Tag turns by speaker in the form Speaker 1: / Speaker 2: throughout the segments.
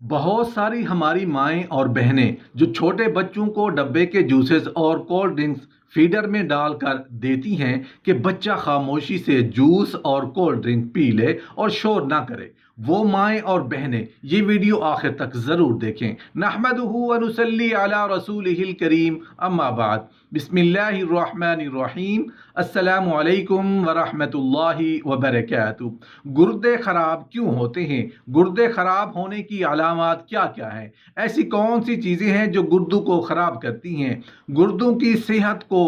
Speaker 1: बहुत सारी हमारी माएँ और बहनें जो छोटे बच्चों को डब्बे के जूसेस और कोल्ड ड्रिंक्स फीडर में डालकर देती हैं कि बच्चा खामोशी से जूस और कोल्ड ड्रिंक पी ले और शोर ना करे। वो माएँ और बहनें ये वीडियो आखिर तक ज़रूर देखें। नहमदुहु व नुसल्ली अला रसूलिहिल करीम, अम्मा बाद। बिस्मिल्लाहिर्रहमानिर्रहीम। अस्सलामु अलैकुम व रहमतुल्लाहि व बरकातुहू। गुर्दे खराब क्यों होते हैं? गुर्दे खराब होने की अलामात क्या क्या हैं? ऐसी कौन सी चीज़ें हैं जो गुर्दों को ख़राब करती हैं? गुर्दों की सेहत को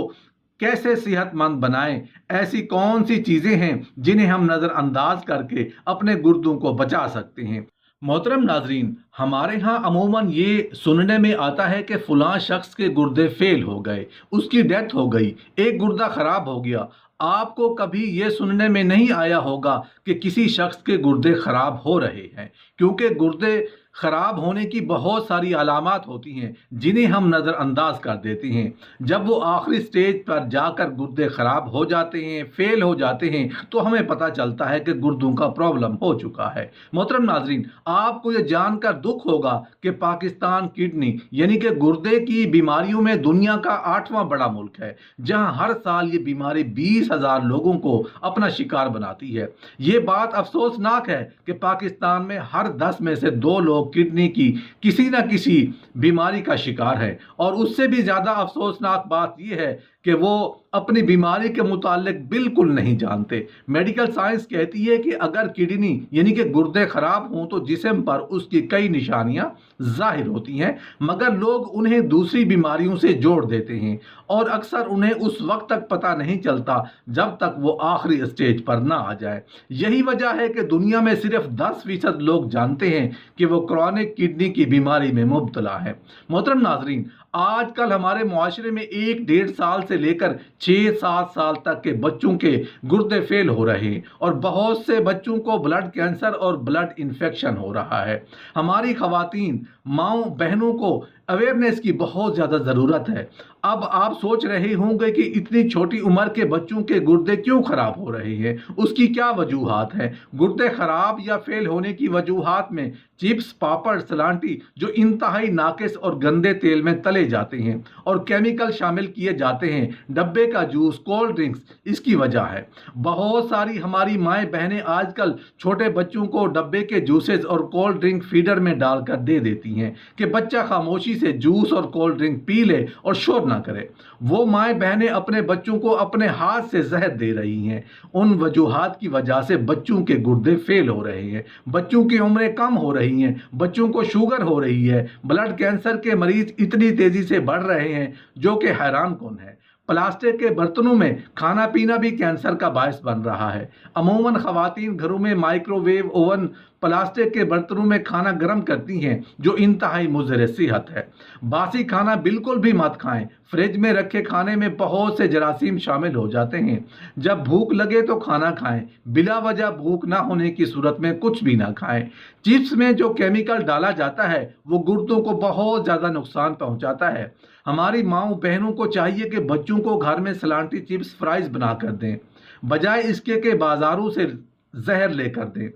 Speaker 1: कैसे सेहतमंद बनाएं? ऐसी कौन सी चीज़ें हैं जिन्हें हम नज़रअंदाज करके अपने गुर्दों को बचा सकते हैं? मोहतरम नाजरीन, हमारे यहाँ अमूमन ये सुनने में आता है कि फ़लाँ शख्स के गुर्दे फेल हो गए, उसकी डेथ हो गई, एक गुर्दा ख़राब हो गया। आपको कभी ये सुनने में नहीं आया होगा कि किसी शख्स के गुर्दे ख़राब हो रहे हैं, क्योंकि गुर्दे ख़राब होने की बहुत सारी अलामात होती हैं जिन्हें हम नज़रअंदाज कर देते हैं। जब वो आखिरी स्टेज पर जाकर गुर्दे ख़राब हो जाते हैं, फेल हो जाते हैं, तो हमें पता चलता है कि गुर्दों का प्रॉब्लम हो चुका है। मोहतरम नाजरीन, आपको ये जानकर दुख होगा कि पाकिस्तान किडनी यानी कि गुर्दे की बीमारियों में दुनिया का 8वां बड़ा मुल्क है, जहां हर साल ये बीमारी 20,000 लोगों को अपना शिकार बनाती है। ये बात अफसोसनाक है कि पाकिस्तान में हर 10 में से 2 लोग किडनी की किसी न किसी बीमारी का शिकार है। और उससे भी ज़्यादा अफसोसनाक बात यह है कि वो अपनी बीमारी के मुतालिक बिल्कुल नहीं जानते। मेडिकल साइंस कहती है कि अगर किडनी यानी कि गुर्दे ख़राब हों तो जिस्म पर उसकी कई निशानियां ज़ाहिर होती हैं, मगर लोग उन्हें दूसरी बीमारियों से जोड़ देते हैं और अक्सर उन्हें उस वक्त तक पता नहीं चलता जब तक वो आखिरी स्टेज पर ना आ जाए। यही वजह है कि दुनिया में सिर्फ 10% लोग जानते हैं कि वो क्रॉनिक किडनी की बीमारी में मुब्तला है। मोहतरम नाजरीन, आजकल हमारे मुआशरे में 1-1.5 साल से लेकर 6-7 साल तक के बच्चों के गुर्दे फेल हो रहे हैं और बहुत से बच्चों को ब्लड कैंसर और ब्लड इन्फेक्शन हो रहा है। हमारी खवातीन माँओं बहनों को अवेयरनेस की बहुत ज़्यादा ज़रूरत है। अब आप सोच रहे होंगे कि इतनी छोटी उम्र के बच्चों के गुर्दे क्यों ख़राब हो रहे हैं, उसकी क्या वजूहात हैं? गुर्दे ख़राब या फेल होने की वजूहात में चिप्स, पापड़, सलांटी जो इंतहाई नाकिस और गंदे तेल में तले जाते हैं और केमिकल शामिल किए जाते हैं, डब्बे का जूस, कोल्ड ड्रिंक्स इसकी वजह है। बहुत सारी हमारी माएँ बहनें आजकल छोटे बच्चों को डब्बे के जूसेस और कोल्ड ड्रिंक फीडर में डालकर दे देती हैं कि बच्चा खामोशी से जूस और कोल्ड ड्रिंक पी ले और शोर ना करे। वो माएँ बहनें अपने बच्चों को अपने हाथ से जहर दे रही हैं। उन वजूहात की वजह से बच्चों के गुर्दे फेल हो रहे हैं, बच्चों की उम्रें कम हो रही हैं, बच्चों को शुगर हो रही है, ब्लड कैंसर के मरीज इतनी तेजी से बढ़ रहे हैं जो कि हैरान कौन है। प्लास्टिक के बर्तनों में खाना पीना भी कैंसर का बायस बन रहा है। अमूमन खवातीन घरों में माइक्रोवेव ओवन प्लास्टिक के बर्तनों में खाना गर्म करती हैं, जो इंतहाई मुज़र सेहत है। बासी खाना बिल्कुल भी मत खाएं। फ्रिज में रखे खाने में बहुत से जरासीम शामिल हो जाते हैं। जब भूख लगे तो खाना खाएं, बिला वजह भूख ना होने की सूरत में कुछ भी ना खाएं। चिप्स में जो केमिकल डाला जाता है वो गुर्दों को बहुत ज़्यादा नुकसान पहुंचाता है। हमारी माँओं बहनों को चाहिए कि बच्चों को घर में सलांटी, चिप्स, फ्राइज बना कर दें, बजाय इसके कि बाज़ारों से जहर लेकर दें।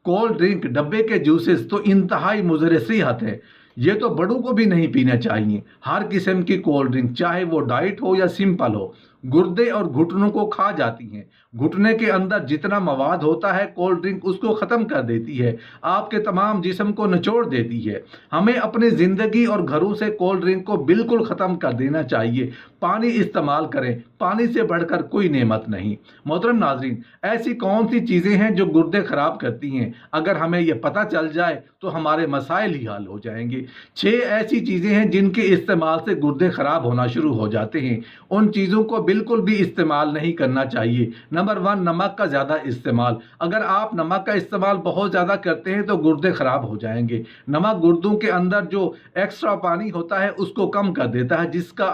Speaker 1: कोल्ड ड्रिंक, डब्बे के जूसेस तो इंतहाई मुज़र सेहत है, ये तो बड़ों को भी नहीं पीना चाहिए। हर किस्म की कोल्ड ड्रिंक, चाहे वो डाइट हो या सिंपल हो, गुर्दे और घुटनों को खा जाती हैं। घुटने के अंदर जितना मवाद होता है कोल्ड ड्रिंक उसको ख़त्म कर देती है, आपके तमाम जिस्म को निचोड़ देती है। हमें अपनी ज़िंदगी और घरों से कोल्ड ड्रिंक को बिल्कुल ख़त्म कर देना चाहिए। पानी इस्तेमाल करें, पानी से बढ़कर कोई नेमत नहीं। मोहतरम नाजरीन, ऐसी कौन सी चीज़ें हैं जो गुर्दे ख़राब करती हैं? अगर हमें यह पता चल जाए तो हमारे मसाइल ही हल हो जाएंगे। 6 ऐसी चीज़ें हैं जिनके इस्तेमाल से गुर्दे ख़राब होना शुरू हो जाते हैं। उन चीज़ों को बिल्कुल भी इस्तेमाल नहीं करना चाहिए। नंबर 1, नमक का ज़्यादा इस्तेमाल। अगर आप नमक का इस्तेमाल बहुत ज़्यादा करते हैं तो गुर्दे ख़राब हो जाएंगे। नमक गुर्दों के अंदर जो एक्स्ट्रा पानी होता है उसको कम कर देता है, जिसका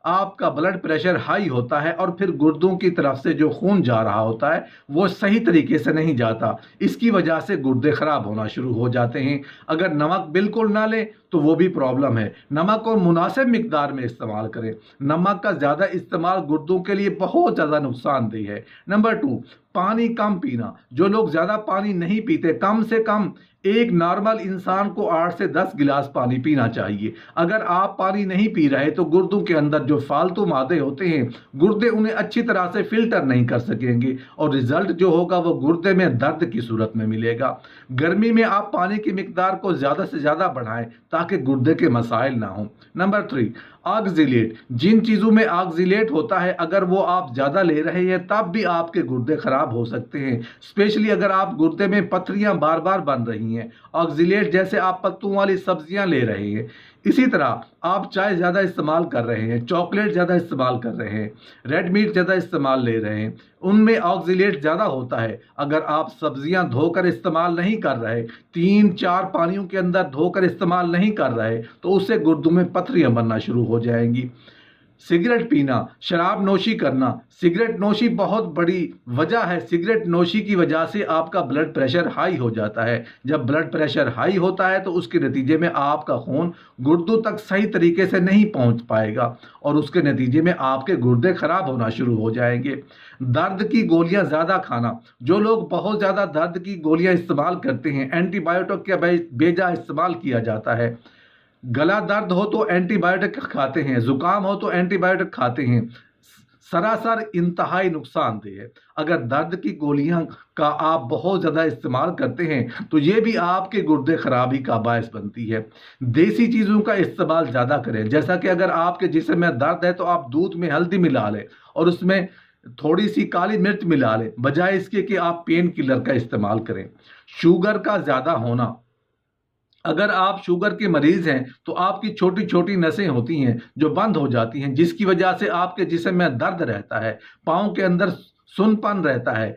Speaker 1: आपका ब्लड प्रेशर हाई होता है और फिर गुर्दों की तरफ से जो खून जा रहा होता है वो सही तरीके से नहीं जाता। इसकी वजह से गुर्दे ख़राब होना शुरू हो जाते हैं। अगर नमक बिल्कुल ना लें तो वो भी प्रॉब्लम है। नमक को मुनासिब मिकदार में इस्तेमाल करें। नमक का ज़्यादा इस्तेमाल गुर्दों के लिए बहुत ज़्यादा नुकसानदेह है। नंबर 2, पानी कम पीना, जो लोग ज़्यादा पानी नहीं पीते, कम से कम एक नॉर्मल इंसान को 8 से 10 गिलास पानी पीना चाहिए। अगर आप पानी नहीं पी रहे तो गुर्दों के अंदर जो फालतू मादे होते हैं, गुर्दे उन्हें अच्छी तरह से फिल्टर नहीं कर सकेंगे और रिजल्ट जो होगा वो गुर्दे में दर्द की सूरत में मिलेगा। गर्मी में आप पानी की मिकदार को ज़्यादा से ज़्यादा बढ़ाएं ताकि गुर्दे के मसाइल ना हों। Number 3, oxalate. जिन चीज़ों में ऑक्जिलेट होता है, अगर वो आप ज़्यादा ले रहे हैं तब भी आपके गुर्दे ख़राब हो सकते हैं। स्पेशली अगर आप गुर्दे में पथरियाँ बार बार बन रही हैं, ऑक्जिलेट जैसे आप पत्तों वाली सब्जियां ले रहे हैं, इसी तरह आप चाय ज़्यादा इस्तेमाल कर रहे हैं, चॉकलेट ज़्यादा इस्तेमाल कर रहे हैं, रेड मीट ज़्यादा इस्तेमाल ले रहे हैं, उनमें ऑक्जिलेट ज़्यादा होता है। अगर आप सब्जियां धोकर इस्तेमाल नहीं कर रहे, 3-4 पानियों के अंदर धोकर इस्तेमाल नहीं कर रहे, तो उससे गुर्दों में पथरियां बनना शुरू हो जाएंगी। सिगरेट पीना, शराब नोशी करना। सिगरेट नोशी बहुत बड़ी वजह है। सिगरेट नोशी की वजह से आपका ब्लड प्रेशर हाई हो जाता है। जब ब्लड प्रेशर हाई होता है तो उसके नतीजे में आपका खून गुर्दों तक सही तरीके से नहीं पहुंच पाएगा और उसके नतीजे में आपके गुर्दे खराब होना शुरू हो जाएंगे। दर्द की गोलियां ज़्यादा खाना, जो लोग बहुत ज़्यादा दर्द की गोलियां इस्तेमाल करते हैं, एंटीबायोटिक का बेजा इस्तेमाल किया जाता है। गला दर्द हो तो एंटीबायोटिक खाते हैं, जुकाम हो तो एंटीबायोटिक खाते हैं, सरासर इंतहाई नुकसानदेह है। अगर दर्द की गोलियां का आप बहुत ज़्यादा इस्तेमाल करते हैं तो ये भी आपके गुर्दे खराबी का बायस बनती है। देसी चीज़ों का इस्तेमाल ज़्यादा करें, जैसा कि अगर आपके जिस्म में दर्द है तो आप दूध में हल्दी मिला लें और उसमें थोड़ी सी काली मिर्च मिला लें, बजाय इसके कि आप पेन किलर का इस्तेमाल करें। शुगर का ज़्यादा होना, अगर आप शुगर के मरीज हैं तो आपकी छोटी छोटी नसें होती हैं जो बंद हो जाती हैं, जिसकी वजह से आपके जिस्म में दर्द रहता है, पाँव के अंदर सुनपन रहता है।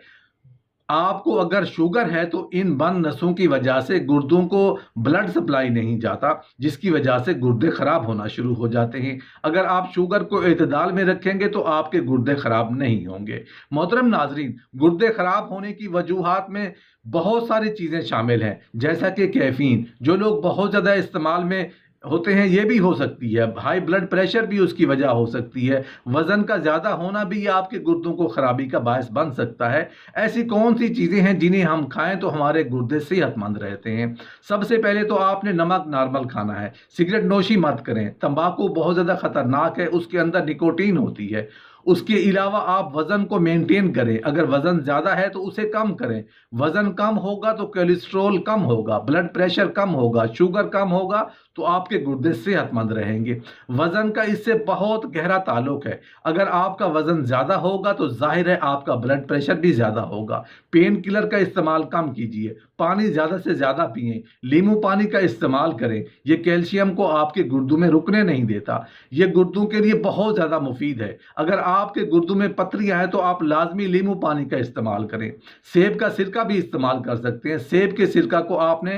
Speaker 1: आपको अगर शुगर है तो इन बंद नसों की वजह से गुर्दों को ब्लड सप्लाई नहीं जाता, जिसकी वजह से गुर्दे खराब होना शुरू हो जाते हैं। अगर आप शुगर को एतदाल में रखेंगे तो आपके गुर्दे खराब नहीं होंगे। मोहतरम नाजरीन, गुर्दे खराब होने की वजूहात में बहुत सारी चीज़ें शामिल हैं, जैसा कि कैफीन, जो लोग बहुत ज़्यादा इस्तेमाल में होते हैं ये भी हो सकती है, हाई ब्लड प्रेशर भी उसकी वजह हो सकती है, वज़न का ज़्यादा होना भी आपके गुर्दों को ख़राबी का बायस बन सकता है। ऐसी कौन सी चीज़ें हैं जिन्हें हम खाएं तो हमारे गुर्दे सेहतमंद रहते हैं? सबसे पहले तो आपने नमक नॉर्मल खाना है, सिगरेट नोशी मत करें, तंबाकू बहुत ज़्यादा ख़तरनाक है, उसके अंदर निकोटीन होती है। उसके अलावा आप वज़न को मेंटेन करें, अगर वज़न ज़्यादा है तो उसे कम करें। वज़न कम होगा तो कोलेस्ट्रॉल कम होगा, ब्लड प्रेशर कम होगा, शुगर कम होगा, तो आपके गुर्दे सेहतमंद रहेंगे। वज़न का इससे बहुत गहरा ताल्लुक है। अगर आपका वज़न ज़्यादा होगा तो जाहिर है आपका ब्लड प्रेशर भी ज़्यादा होगा। पेन किलर का इस्तेमाल कम कीजिए, पानी ज़्यादा से ज़्यादा पिएं, नींबू पानी का इस्तेमाल करें। ये कैल्शियम को आपके गुर्दों में रुकने नहीं देता, ये गुर्दों के लिए बहुत ज़्यादा मुफीद है। अगर आपके गुर्दों में पथरियाँ हैं तो आप लाजमी नींबू पानी का इस्तेमाल करें। सेब का सिरका भी इस्तेमाल कर सकते हैं। सेब के सिरका को आपने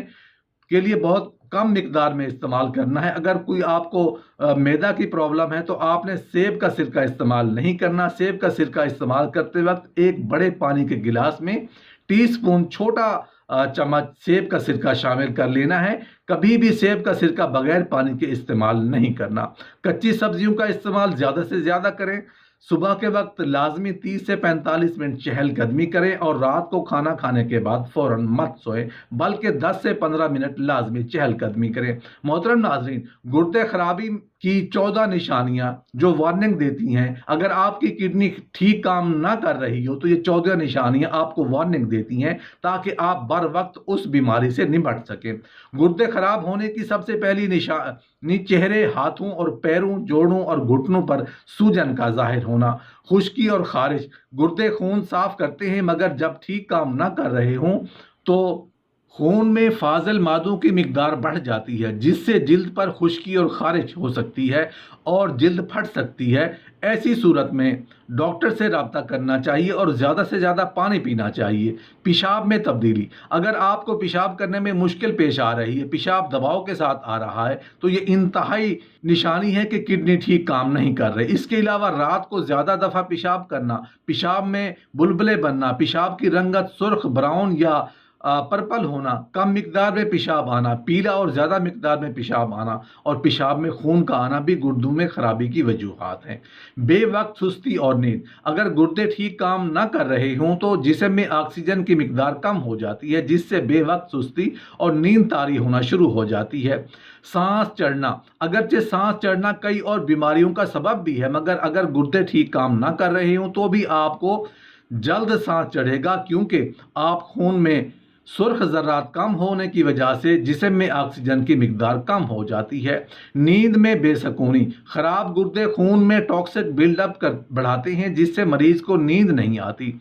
Speaker 1: के लिए बहुत कम मिकदार में इस्तेमाल करना है। अगर कोई आपको मैदा की प्रॉब्लम है तो आपने सेब का सिरका इस्तेमाल नहीं करना। सेब का सिरका इस्तेमाल करते वक्त एक बड़े पानी के गिलास में टीस्पून छोटा चम्मच सेब का सिरका शामिल कर लेना है। कभी भी सेब का सिरका बगैर पानी के इस्तेमाल नहीं करना। कच्ची सब्जियों का इस्तेमाल ज़्यादा से ज़्यादा करें। सुबह के वक्त लाजमी 30 से 45 मिनट चहलकदमी करें और रात को खाना खाने के बाद फ़ौरन मत सोएं, बल्कि 10 से 15 मिनट लाजमी चहलकदमी करें। मोहतरम नाजरीन, गुर्दे खराबी की 14 निशानियां जो वार्निंग देती हैं, अगर आपकी किडनी ठीक काम ना कर रही हो तो ये 14 निशानियां आपको वार्निंग देती हैं ताकि आप बर वक्त उस बीमारी से निपट सकें। गुर्दे खराब होने की सबसे पहली निशानी चेहरे, हाथों और पैरों, जोड़ों और घुटनों पर सूजन का जाहिर होना, खुश्की और खारिश। गुर्दे खून साफ करते हैं मगर जब ठीक काम ना कर रहे हों तो खून में फाजल मादों की मिकदार बढ़ जाती है, जिससे जिल्द पर खुश्की और खारिश हो सकती है और जिल्द फट सकती है। ऐसी सूरत में डॉक्टर से रब्ता करना चाहिए और ज़्यादा से ज़्यादा पानी पीना चाहिए। पेशाब में तब्दीली, अगर आपको पेशाब करने में मुश्किल पेश आ रही है, पेशाब दबाव के साथ आ रहा है, तो ये इंतहाई निशानी है कि किडनी ठीक काम नहीं कर रही। इसके अलावा रात को ज़्यादा दफ़ा पेशाब करना, पेशाब में बुलबुले बनना, पेशाब की रंगत सुर्ख, ब्राउन या पर्पल होना, कम मिकदार में पेशाब आना, पीला और ज़्यादा मिकदार में पेशाब आना और पेशाब में खून का आना भी गुर्दों में खराबी की वजूहात हैं। बेवक्त सुस्ती और नींद, अगर गुर्दे ठीक काम न कर रहे हों तो जिस्म में ऑक्सीजन की मिकदार कम हो जाती है, जिससे बेवक्त सुस्ती और नींद तारी होना शुरू हो जाती है। सांस चढ़ना, अगरचे सांस चढ़ना कई और बीमारियों का सबब भी है, मगर अगर गुर्दे ठीक काम ना कर रहे हों तो भी आपको जल्द सांस चढ़ेगा, क्योंकि आप खून में सुर्ख ज़र्रात कम होने की वजह से जिस्म में ऑक्सीजन की मिकदार कम हो जाती है। नींद में बेसकूनी, ख़राब गुर्दे खून में टॉक्सिक बिल्डअप कर बढ़ाते हैं, जिससे मरीज़ को नींद नहीं आती।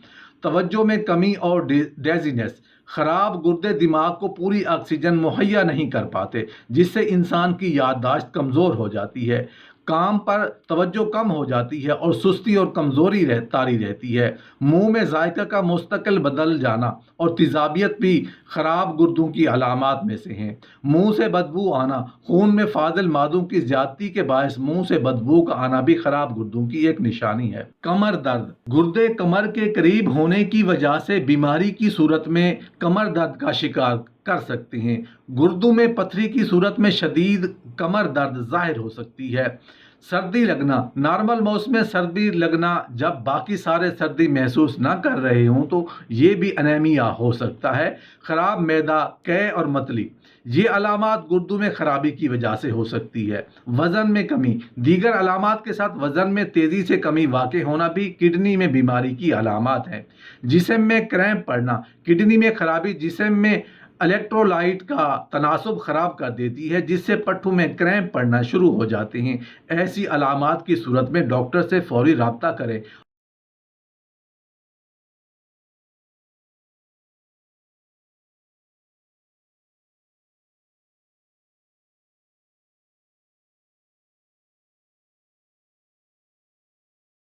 Speaker 1: तवज्जो में कमी और डेजीनेस, ख़राब गुर्दे दिमाग को पूरी ऑक्सीजन मुहैया नहीं कर पाते, जिससे इंसान की याददाश्त कमज़ोर हो जाती है, काम पर तवज्जो कम हो जाती है और सुस्ती और कमज़ोरी तारी रहती है। मुंह में जायका का मुस्तकिल बदल जाना और तेज़ाबियत भी ख़राब गुर्दों की अलामात में से हैं। मुंह से बदबू आना, खून में फाजिल मादों की ज़्यादती के बायस मुंह से बदबू का आना भी ख़राब गुर्दों की एक निशानी है। कमर दर्द, गुर्दे कमर के करीब होने की वजह से बीमारी की सूरत में कमर दर्द का शिकार कर सकते हैं। गुर्दों में पथरी की सूरत में शदीद कमर दर्द ज़ाहिर हो सकती है। सर्दी लगना, नॉर्मल मौसम में सर्दी लगना, जब बाकी सारे सर्दी महसूस ना कर रहे हों तो ये भी अनेमिया हो सकता है। ख़राब मैदा, कै और मतली, ये अलामात गुर्दों में खराबी की वजह से हो सकती है। वज़न में कमी, दीगर अलामात के साथ वज़न में तेज़ी से कमी वाक़ई होना भी किडनी में बीमारी की अलामात हैं। जिस्म में क्रैम्प पड़ना, किडनी में खराबी जिस्म में इलेक्ट्रोलाइट का तनासुब ख़राब कर देती है, जिससे पट्ठों में क्रैम्प पड़ना शुरू हो जाते हैं। ऐसी अलामात की सूरत में डॉक्टर से फौरी रब्ता करें